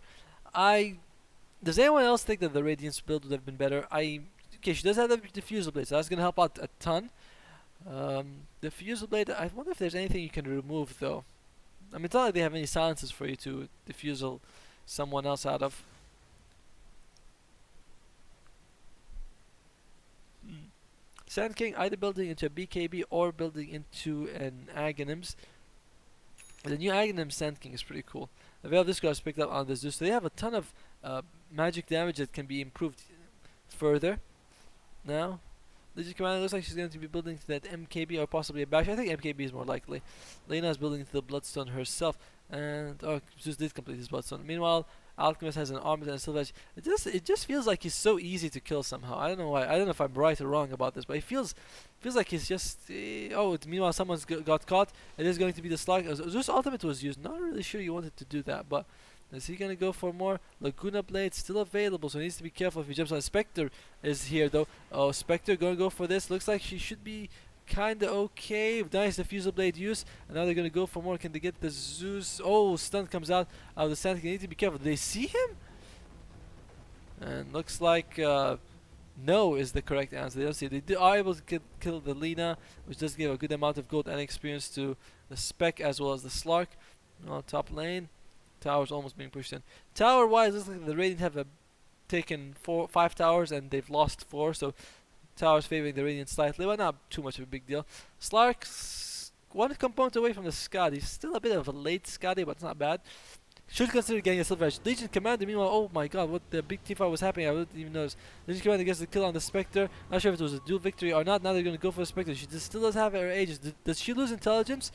Does anyone else think that the Radiance build would have been better? Okay, she does have the Diffusal Blade, so that's gonna help out a ton. The Diffusal Blade, I wonder if there's anything you can remove though. I mean, it's not like they have any silences for you to diffusal someone else out of. Sand King either building into a BKB or building into an Aghanims. The new Aghanim Sand King is pretty cool. The Veil of Discord is picked up on this Zeus, so they have a ton of magic damage that can be improved further. Now, Legion Commander looks like she's going to be building to that MKB or possibly a bash. I think MKB is more likely. Lena is building to the Bloodstone herself, and Zeus did complete his Bloodstone. Meanwhile, Alchemist has an armor and a silver edge. It just feels like he's so easy to kill somehow. I don't know why. I don't know if I'm right or wrong about this, but it feels like he's just oh. Meanwhile, someone's got caught. It is going to be the slug. Zeus ultimate was used. Not really sure you wanted to do that, but is he gonna go for more? Laguna Blade still available, so he needs to be careful if he jumps on. Spectre is here though. Oh, Spectre gonna go for this. Looks like she should be kinda okay. Nice diffusal blade use, and now they're gonna go for more. Can they get the Zeus? Oh, stun comes out of the sand. They need to be careful. Do they see him? And looks like no is the correct answer. They don't see it. They are able to kill the Lina, which does give a good amount of gold and experience to the Spec as well as the Slark. On top lane, tower's almost being pushed in. Tower wise, looks like the Radiant have taken 5 towers and they've lost 4, so towers favoring the Radiant slightly, but not too much of a big deal. Slark's 1 component away from the Scud. He's still a bit of a late Scuddy, but it's not bad. Should consider getting a silver edge. Legion Commander, meanwhile, oh my god, what the big team fight was happening, I didn't even notice. Legion Commander gets the kill on the Spectre. Not sure if it was a dual victory or not. Now they're going to go for the Spectre. She still does have her ages. Does she lose intelligence?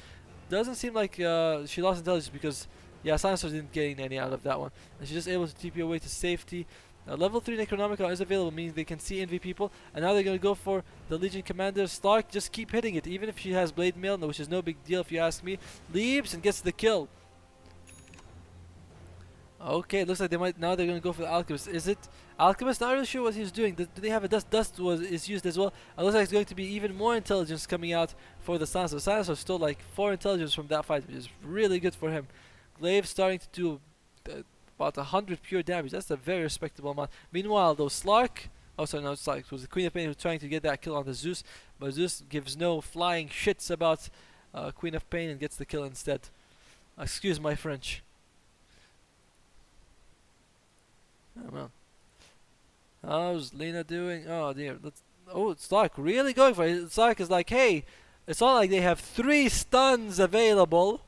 Doesn't seem like she lost intelligence because, yeah, Silencer didn't get any out of that one. And she's just able to TP away to safety. Level 3 Necronomicon is available, meaning they can see envy people. And now they're going to go for the Legion Commander. Stark, just keep hitting it, even if she has Blade Mail, which is no big deal if you ask me. Leaps and gets the kill. Okay, it looks like now they're going to go for the Alchemist. Is it Alchemist? Not really sure what he's doing. Do they have a Dust? Dust is used as well. It looks like it's going to be even more intelligence coming out for the Silencer. Silencer stole like 4 intelligence from that fight, which is really good for him. Glaive starting to do about 100 pure damage. That's a very respectable amount. Meanwhile, though, Slark... Oh, sorry, no, Slark. It was the Queen of Pain who was trying to get that kill on the Zeus. But Zeus gives no flying shits about Queen of Pain and gets the kill instead. Excuse my French. Oh, well. How's Lena doing? Oh, dear. Oh, Slark really going for it. Slark is like, hey, it's not like they have 3 stuns available.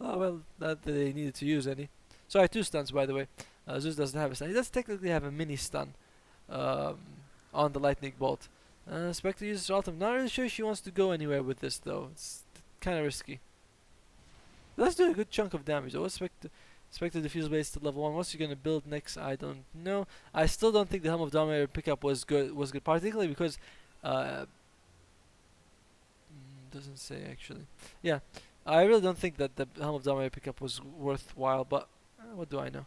Oh, well, not that they needed to use any. Sorry, 2 stuns, by the way. Zeus doesn't have a stun. He does technically have a mini stun on the lightning bolt. Spectre uses her ultimate. Not really sure she wants to go anywhere with this, though. It's kind of risky. Let's do a good chunk of damage, though. Spectre diffuse base to level 1. What's you gonna build next? I don't know. I still don't think the Helm of Dominator pickup was good. Particularly because doesn't say actually. Yeah, I really don't think that the Helm of Dominator pickup was worthwhile. But what do I know?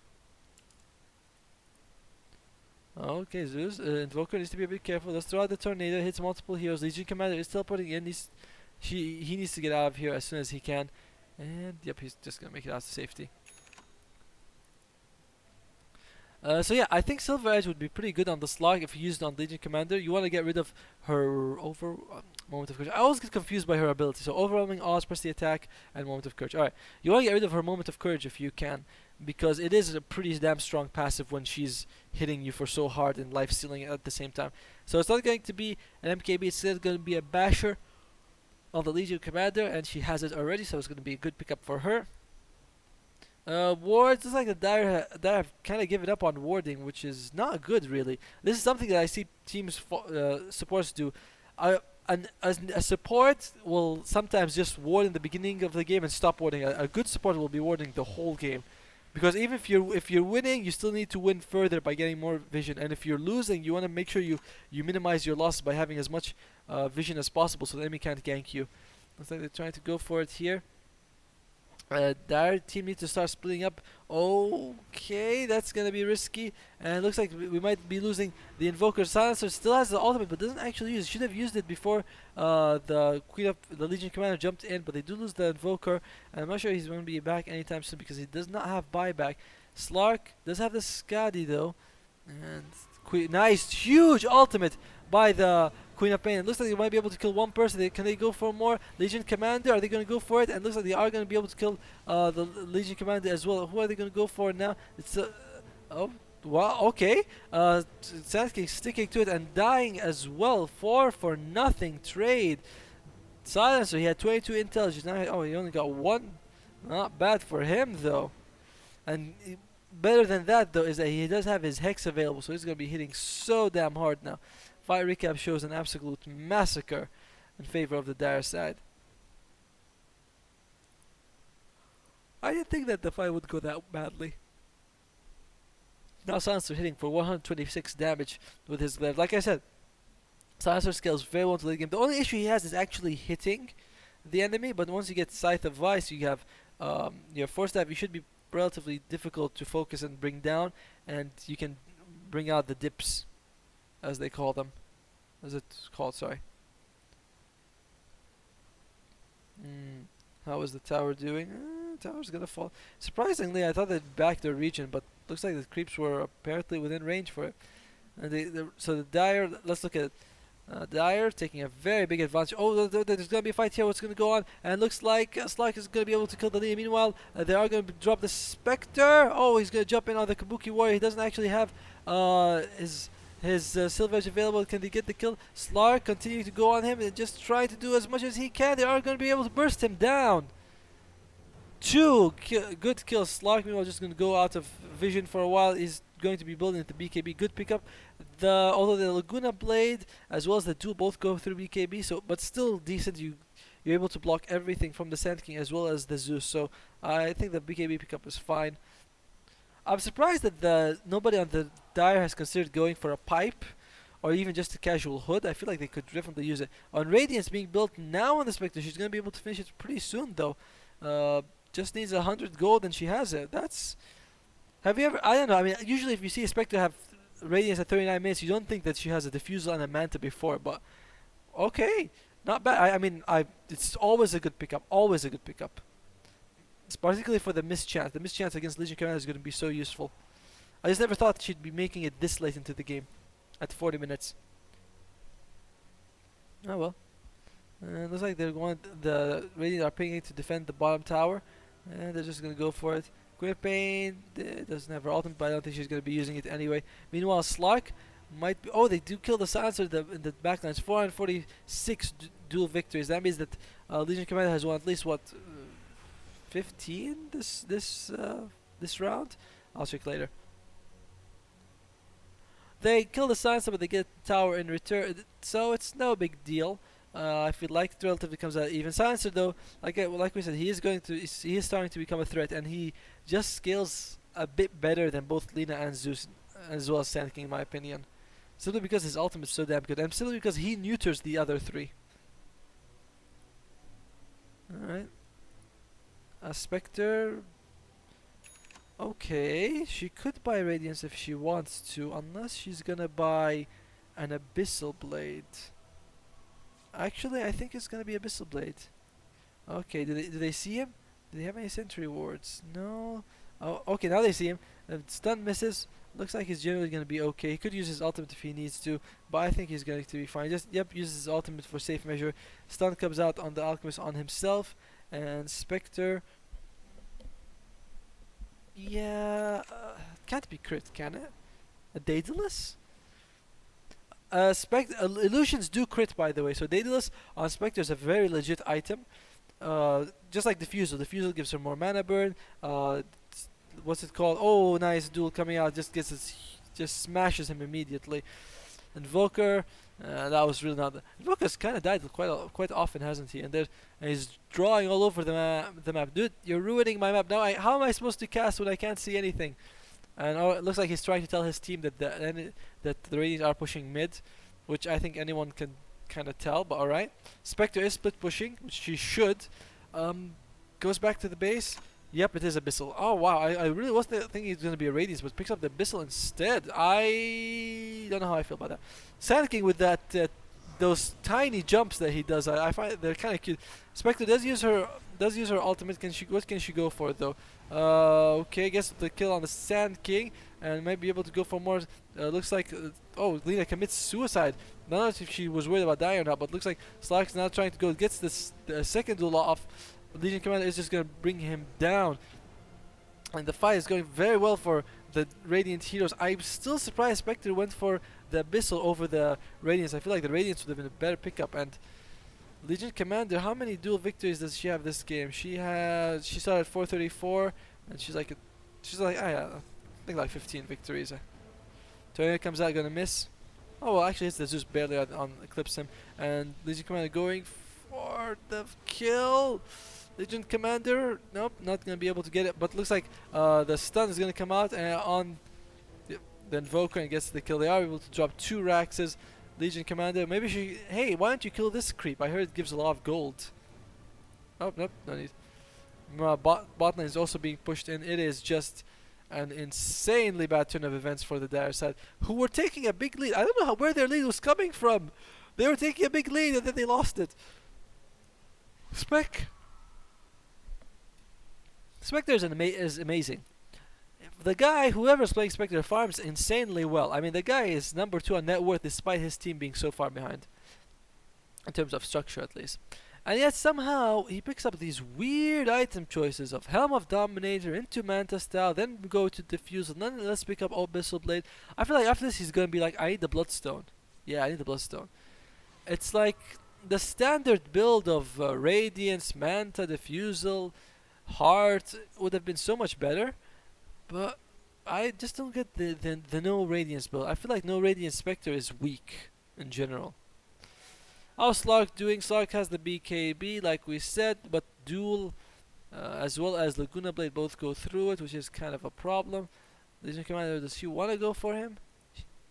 Okay, Zeus. Invoker needs to be a bit careful. Let's throw out the Tornado. Hits multiple heroes. Legion Commander is teleporting in. He needs to get out of here as soon as he can. And yep, he's just gonna make it out to safety. So yeah, I think Silver Edge would be pretty good on the Slug if you used it on Legion Commander. You want to get rid of her Moment of Courage. I always get confused by her ability. So Overwhelming Odds, press the attack, and Moment of Courage. Alright, you want to get rid of her Moment of Courage if you can, because it is a pretty damn strong passive when she's hitting you for so hard and life stealing at the same time. So it's not going to be an MKB, it's still going to be a basher on the Legion Commander, and she has it already, so it's going to be a good pickup for her. Wards, it's like the Dire have kind of given up on warding, which is not good, really. This is something that I see teams supports do. A support will sometimes just ward in the beginning of the game and stop warding. A good support will be warding the whole game, because even if you're winning, you still need to win further by getting more vision. And if you're losing, you want to make sure you minimize your losses by having as much vision as possible, so the enemy can't gank you. Looks like they're trying to go for it here. Their team needs to start splitting up. Okay, that's gonna be risky, and it looks like we might be losing the Invoker. Silencer still has the ultimate, but doesn't actually use it. Should have used it before the Legion Commander jumped in, but they do lose the Invoker, and I'm not sure he's going to be back anytime soon because he does not have buyback. Slark does have the Skadi though, and nice, huge ultimate by the Queen of Pain. It looks like they might be able to kill one person. Can they go for more? Legion Commander, are they going to go for it? And it looks like they are going to be able to kill the Legion Commander as well. Who are they going to go for now? It's oh, wow, okay. Sand King sticking to it and dying as well. 4 for nothing trade. Silencer, he had 22 intelligence. Now he only got 1. Not bad for him though. And better than that though is that he does have his Hex available, so he's going to be hitting so damn hard now. Fight recap shows an absolute massacre in favor of the Dire side. I didn't think that the fight would go that badly. Now Silencer hitting for 126 damage with his glaive. Like I said, Silencer scales very well to late game. The only issue he has is actually hitting the enemy, but once you get Scythe of Vice, you have your Force Staff, you should be relatively difficult to focus and bring down, and you can bring out the dips, as they call them. As it's called, sorry. How is the tower doing? Tower's gonna fall. Surprisingly, I thought they'd back their region, but looks like the creeps were apparently within range for it. And so the Dire, let's look at it. Dire taking a very big advantage. Oh, there's going to be a fight here. What's going to go on? And it looks like Slark is going to be able to kill the Leah. Meanwhile, they are going to drop the Spectre. Oh, he's going to jump in on the Kabuki Warrior. He doesn't actually have his Silver Edge available. Can they get the kill? Slark continuing to go on him and just trying to do as much as he can. They are going to be able to burst him down. Good kills. Slark, meanwhile, just going to go out of vision for a while. He's going to be building the BKB. Good pickup. Although the Laguna Blade as well as the duel both go through BKB, so but still decent. You're able to block everything from the Sand King as well as the Zeus. So I think the BKB pickup is fine. I'm surprised that nobody on the Dire has considered going for a pipe or even just a casual hood. I feel like they could definitely use it. On Radiance being built now on the Spectre, she's going to be able to finish it pretty soon though. Just needs 100 gold and she has it. Have you ever, I don't know, I mean, usually if you see a Spectre have Radiance at 39 minutes, you don't think that she has a Diffusal and a Manta before, but okay, not bad. I mean, it's always a good pickup, always a good pickup. It's particularly for the mischance. The mischance against Legion Commander is going to be so useful. I just never thought she'd be making it this late into the game, at 40 minutes. Oh well. Looks like the Radiant are pinging to defend the bottom tower, and they're just going to go for it. Queer Pain doesn't have her ultimate, but I don't think she's going to be using it anyway. Meanwhile, Slark might be. Oh, they do kill the Silencer in the backlines. 446 dual victories. That means that Legion Commander has won at least 15 this round. I'll check later. They kill the Silencer, but they get the tower in return, so it's no big deal. I feel like it relatively comes out even. Silencer though, like we said, he is starting to become a threat, and he just scales a bit better than both Lina and Zeus, as well as Sand King in my opinion. Simply because his ultimate is so damn good, and simply because he neuters the other three. Alright. A Spectre. Okay, she could buy Radiance if she wants to, unless she's gonna buy an Abyssal Blade. Actually, I think it's gonna be Abyssal Blade. Okay, do they see him? Do they have any sentry wards? No. Oh, okay, now they see him. Stun misses. Looks like he's generally gonna be okay. He could use his ultimate if he needs to, but I think he's going to be fine. Just uses his ultimate for safe measure. Stun comes out on the Alchemist on himself, and Spectre. Yeah, can't be crit, can it? A Daedalus? Illusions do crit, by the way, so Daedalus on Spectre is a very legit item. Just like Diffusal. Diffusal gives her more mana burn. What's it called? Oh, nice duel coming out. Just smashes him immediately. Invoker, that was really not. Invoker's kind of died quite often, hasn't he? And he's drawing all over the map. Dude, you're ruining my map. Now, how am I supposed to cast when I can't see anything? And it looks like he's trying to tell his team that the Radiant are pushing mid, which I think anyone can kind of tell. But alright, Spectre is split pushing, which she should. Goes back to the base. Yep, it is Abyssal. Oh wow, I really wasn't thinking it's going to be a Radiance, but picks up the Abyssal instead. I don't know how I feel about that. Sand King with those tiny jumps that he does, I find they're kind of cute. Spectre does use her ultimate. What can she go for though? Okay, gets the kill on the Sand King and might be able to go for more. Looks like oh, Lina commits suicide. Not if she was worried about dying or not, but looks like Slark's now trying to go gets the second duel off. Legion Commander is just going to bring him down, and the fight is going very well for the Radiant heroes. I'm still surprised Spectre went for the Abyssal over the Radiance. I feel like the Radiance would have been a better pickup. And Legion Commander, how many dual victories does she have this game? She started at 434, and she's like I think like 15 victories. Tornado comes out, gonna miss. Oh well, actually it's the Zeus barely on eclipse him, and Legion Commander going for the kill. Legion Commander, nope, not gonna be able to get it. But looks like the stun is gonna come out and on. Yep, the Invoker and gets the kill. They are able to drop 2 Raxes. Legion Commander, maybe she... Hey, why don't you kill this creep? I heard it gives a lot of gold. Oh, nope, no need. Bot lane is also being pushed in. It is just an insanely bad turn of events for the dire side, who were taking a big lead. I don't know where their lead was coming from. They were taking a big lead and then they lost it. Spectre is amazing. The guy, whoever's playing Spectre, farms insanely well. I mean, the guy is number 2 on net worth despite his team being so far behind. In terms of structure, at least. And yet, somehow, he picks up these weird item choices of Helm of Dominator into Manta Style, then go to Diffuse, and then let's pick up Abyssal Blade. I feel like after this, he's gonna be like, I need the Bloodstone. Yeah, I need the Bloodstone. It's like the standard build of Radiance, Manta, Diffusal, Heart would have been so much better. But I just don't get the no Radiance build. I feel like no Radiance Spectre is weak in general. How's Slark doing? Slark has the BKB like we said, but Duel as well as Laguna Blade both go through it, which is kind of a problem. Legion Commander, does he want to go for him?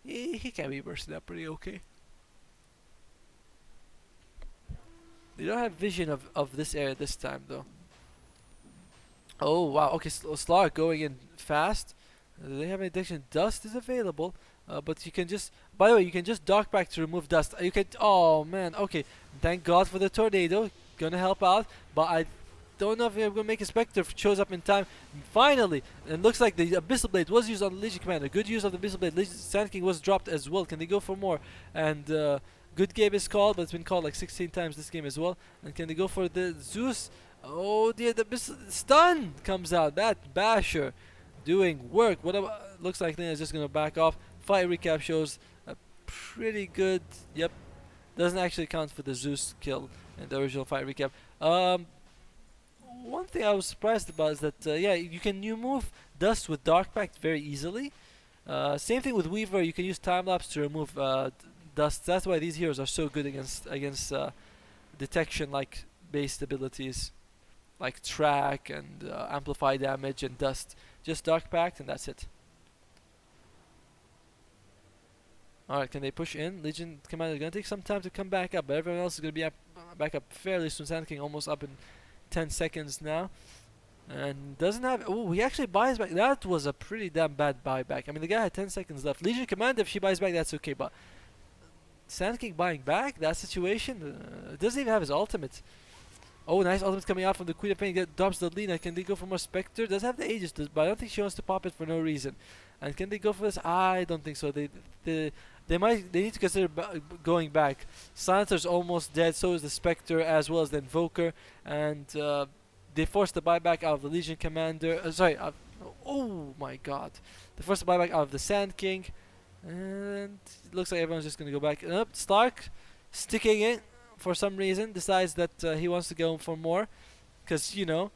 He can be bursting up pretty okay. They don't have vision of this area this time though. Oh wow, okay, Slark going in fast. Do they have any addiction? Dust is available, but you can just, by the way, you can just dock back to remove dust. You can, oh man, okay, thank God for the tornado, gonna help out, but I don't know if I'm gonna make a Spectre shows up in time. Finally, it looks like the Abyssal Blade was used on the Legion Commander. Good use of the Abyssal Blade. Sand King was dropped as well. Can they go for more? And good game is called, but it's been called like 16 times this game as well. And can they go for the Zeus? Oh dear, the stun comes out. That basher doing work. What about, looks like Lena is just gonna back off. Fight recap shows a pretty good. Yep, doesn't actually count for the Zeus kill in the original fight recap. One thing I was surprised about is that yeah, you move dust with Dark Pact very easily. Same thing with Weaver. You can use time lapse to remove dust. That's why these heroes are so good against detection like based abilities. Like track and amplify damage and dust. Just Dark Pact and that's it. Alright, can they push in? Legion Commander is gonna take some time to come back up, but everyone else is gonna be back up fairly soon. Sand King almost up in 10 seconds now. And doesn't have, oh, he actually buys back. That was a pretty damn bad buyback. I mean, the guy had 10 seconds left. Legion Commander, if she buys back, that's okay, but Sand King buying back, that situation, doesn't even have his ultimate. Oh, nice ultimate coming out from the Queen of Pain. Drops the Lina. Can they go for more Spectre? Does have the Aegis, but I don't think she wants to pop it for no reason. And can they go for this? I don't think so. They need to consider going back. Silencer's almost dead. So is the Spectre as well as the Invoker. And they forced the buyback out of the Legion Commander. Oh my God! They forced the buyback out of the Sand King. And it looks like everyone's just gonna go back. Stark sticking it. For some reason decides that he wants to go for more, because you know,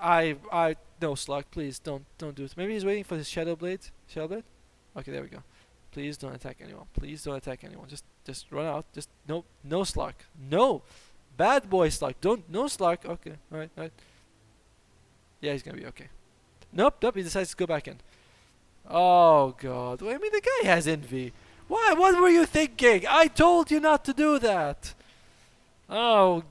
no, Slug, please don't do it. Maybe he's waiting for his Shadow Blade. Okay, there we go. Please don't attack anyone. Please don't attack anyone. Just run out. Just no Slug. No, bad boy Slug. No Slug. Okay, all right. Yeah, he's gonna be okay. Nope. He decides to go back in. Oh God. Well, I mean, the guy has envy. Why? What were you thinking? I told you not to do that. Oh.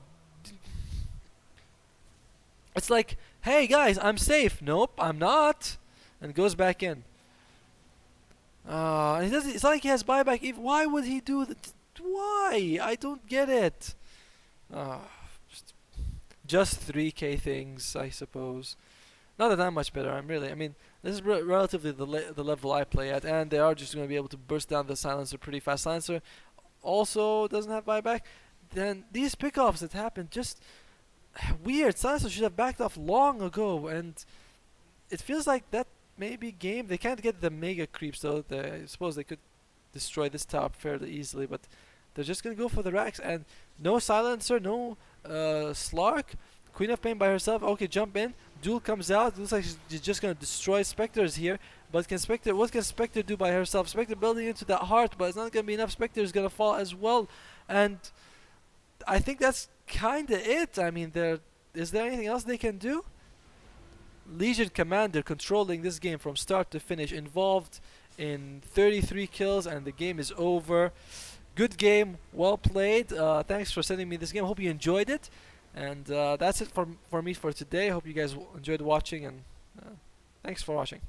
It's like, hey guys, I'm safe. Nope, I'm not. And goes back in. It's like he has buyback. Why would he do that? Why? I don't get it. Just 3k things, I suppose. Not that much better. I mean, this is relatively the level I play at, and they are just going to be able to burst down the Silencer pretty fast. Silencer also doesn't have buyback. Then these pickoffs that happen, just weird. Silencer should have backed off long ago, and it feels like that maybe game. They can't get the mega creeps though. I suppose they could destroy this top fairly easily, but they're just going to go for the racks, and no Silencer, no Slark. Queen of Pain by herself. Okay, jump in. Duel comes out. It looks like she's just gonna destroy Spectres here. But what can Spectre do by herself? Spectre building into that heart, but it's not gonna be enough. Spectre is gonna fall as well. And I think that's kinda it. I mean, is there anything else they can do? Legion Commander controlling this game from start to finish, involved in 33 kills, and the game is over. Good game, well played. Thanks for sending me this game. Hope you enjoyed it. And that's it for me for today. Hope you guys enjoyed watching, and thanks for watching.